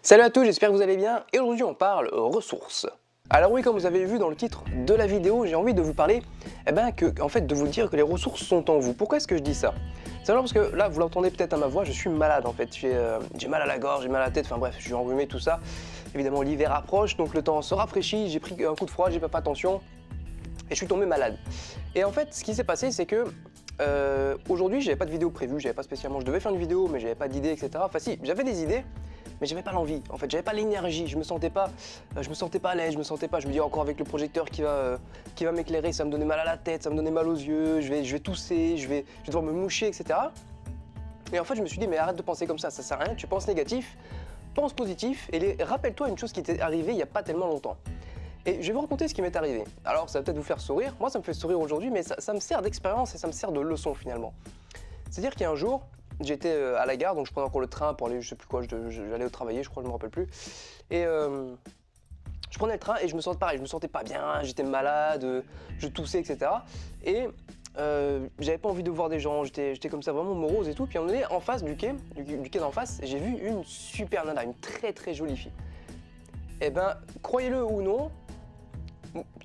Salut à tous, j'espère que vous allez bien et aujourd'hui on parle ressources. Alors oui, comme vous avez vu dans le titre de la vidéo, j'ai envie de vous parler, de vous dire que les ressources sont en vous. Pourquoi est-ce que je dis ça? Simplement parce que là, vous l'entendez peut-être à ma voix, je suis malade en fait. J'ai mal à la gorge, j'ai mal à la tête, enfin bref, je suis enrhumé, tout ça. Évidemment, l'hiver approche, donc le temps se rafraîchit, j'ai pris un coup de froid, j'ai pas fait attention et je suis tombé malade. Et en fait, ce qui s'est passé, c'est que aujourd'hui, j'avais pas de vidéo prévue, j'avais pas spécialement, je devais faire une vidéo, mais j'avais pas d'idée, etc. Enfin si, j'avais des idées, mais j'avais pas l'envie, en fait, j'avais pas l'énergie, je me sentais pas à l'aise, je me dis encore avec le projecteur qui va m'éclairer, ça me donnait mal à la tête, ça me donnait mal aux yeux, je vais tousser, je vais devoir me moucher, etc. Et en fait, je me suis dit, mais arrête de penser comme ça sert à rien, tu penses négatif, pense positif, et rappelle-toi une chose qui t'est arrivée il y a pas tellement longtemps. Et je vais vous raconter ce qui m'est arrivé. Alors, ça va peut-être vous faire sourire, moi ça me fait sourire aujourd'hui, mais ça me sert d'expérience et ça me sert de leçon finalement. C'est-à-dire qu'il y a un jour, j'étais à la gare, donc je prenais encore le train pour aller, je sais plus quoi, j'allais au travail, je crois, je me rappelle plus. Et je prenais le train et je me sentais pareil, je me sentais pas bien, j'étais malade, je toussais, etc. Et j'avais pas envie de voir des gens, j'étais comme ça vraiment morose et tout. Puis on est en face du quai d'en face, j'ai vu une super nana, une très très jolie fille. Et ben, croyez-le ou non,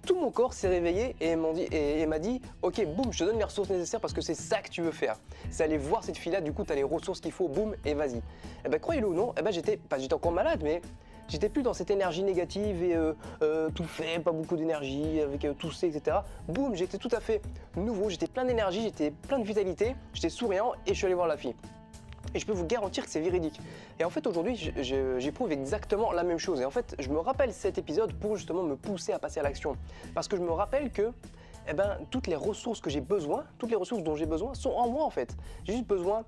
tout mon corps s'est réveillé et m'a dit ok, boum, je te donne les ressources nécessaires parce que c'est ça que tu veux faire. C'est aller voir cette fille là, du coup tu as les ressources qu'il faut, boum, et vas-y. Et ben croyez-le ou non, j'étais encore malade, mais j'étais plus dans cette énergie négative et tout fait, pas beaucoup d'énergie, avec tousser, etc. Boum, j'étais tout à fait nouveau, j'étais plein d'énergie, j'étais plein de vitalité, j'étais souriant et je suis allé voir la fille. Et je peux vous garantir que c'est véridique. Et en fait aujourd'hui j'éprouve exactement la même chose. Et en fait je me rappelle cet épisode pour justement me pousser à passer à l'action. Parce que je me rappelle que toutes les ressources que j'ai besoin, toutes les ressources dont j'ai besoin sont en moi en fait. J'ai juste besoin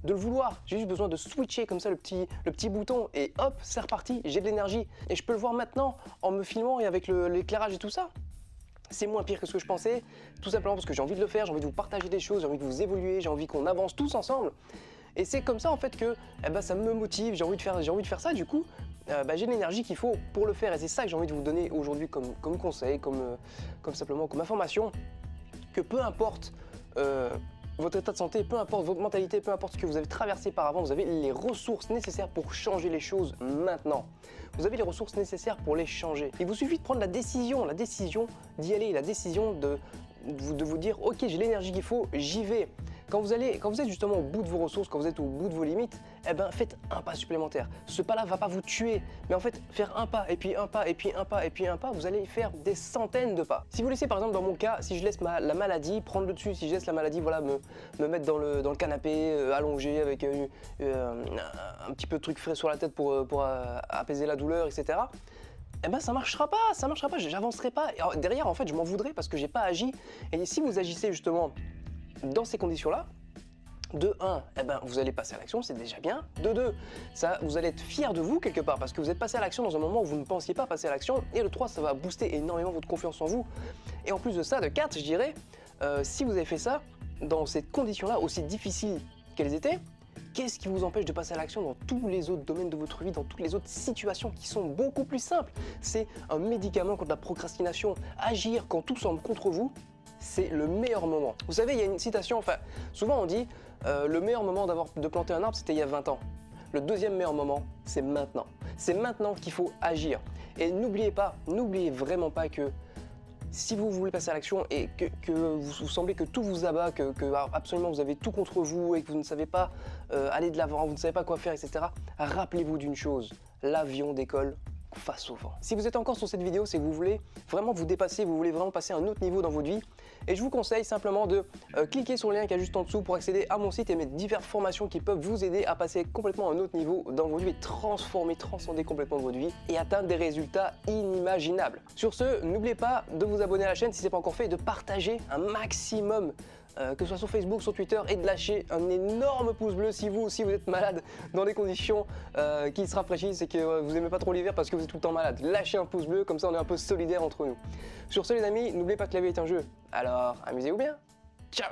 de le vouloir, j'ai juste besoin de switcher comme ça le petit bouton et hop, c'est reparti, j'ai de l'énergie. Et je peux le voir maintenant en me filmant et avec l'éclairage et tout ça. C'est moins pire que ce que je pensais, tout simplement parce que j'ai envie de le faire, j'ai envie de vous partager des choses, j'ai envie de vous évoluer, j'ai envie qu'on avance tous ensemble. Et c'est comme ça en fait que ça me motive, j'ai envie de faire ça, du coup j'ai l'énergie qu'il faut pour le faire. Et c'est ça que j'ai envie de vous donner aujourd'hui comme conseil, comme simplement comme information, que peu importe votre état de santé, peu importe votre mentalité, peu importe ce que vous avez traversé par avant, vous avez les ressources nécessaires pour changer les choses maintenant. Vous avez les ressources nécessaires pour les changer. Il vous suffit de prendre la décision d'y aller, la décision de vous dire ok, j'ai l'énergie qu'il faut, j'y vais. Quand vous êtes justement au bout de vos ressources, quand vous êtes au bout de vos limites, faites un pas supplémentaire. Ce pas-là va pas vous tuer, mais en fait, faire un pas, et puis un pas, et puis un pas, et puis un pas, vous allez faire des centaines de pas. Si vous laissez par exemple dans mon cas, si je laisse la maladie prendre le dessus, si je laisse la maladie me mettre dans le canapé, allongé avec un petit peu de truc frais sur la tête pour apaiser la douleur, etc. Ça marchera pas, j'avancerai pas. Et derrière, en fait, je m'en voudrais parce que j'ai pas agi. Et si vous agissez justement dans ces conditions-là, de 1, vous allez passer à l'action, c'est déjà bien. De 2, vous allez être fier de vous quelque part parce que vous êtes passé à l'action dans un moment où vous ne pensiez pas passer à l'action. Et de 3, ça va booster énormément votre confiance en vous. Et en plus de ça, de 4, je dirais, si vous avez fait ça dans ces conditions-là aussi difficiles qu'elles étaient, qu'est-ce qui vous empêche de passer à l'action dans tous les autres domaines de votre vie, dans toutes les autres situations qui sont beaucoup plus simples? C'est un médicament contre la procrastination. Agir quand tout semble contre vous, c'est le meilleur moment. Vous savez, il y a une citation, souvent on dit le meilleur moment de planter un arbre, c'était il y a 20 ans. Le deuxième meilleur moment, c'est maintenant. C'est maintenant qu'il faut agir. Et n'oubliez vraiment pas que si vous voulez passer à l'action et que vous semblez que tout vous abat, que absolument vous avez tout contre vous et que vous ne savez pas aller de l'avant, vous ne savez pas quoi faire, etc. Rappelez-vous d'une chose, l'avion décolle face au vent. Si vous êtes encore sur cette vidéo, c'est que vous voulez vraiment vous dépasser, vous voulez vraiment passer à un autre niveau dans votre vie. Et je vous conseille simplement de cliquer sur le lien qui est juste en dessous pour accéder à mon site et mes diverses formations qui peuvent vous aider à passer complètement à un autre niveau dans votre vie et transcender complètement votre vie et atteindre des résultats inimaginables. Sur ce, n'oubliez pas de vous abonner à la chaîne si ce n'est pas encore fait et de partager un maximum que ce soit sur Facebook, sur Twitter, et de lâcher un énorme pouce bleu si vous aussi vous êtes malade dans des conditions qui se rafraîchissent et que vous n'aimez pas trop l'hiver parce que vous êtes tout le temps malade. Lâchez un pouce bleu, comme ça on est un peu solidaires entre nous. Sur ce les amis, n'oubliez pas que la vie est un jeu, alors amusez-vous bien. Ciao!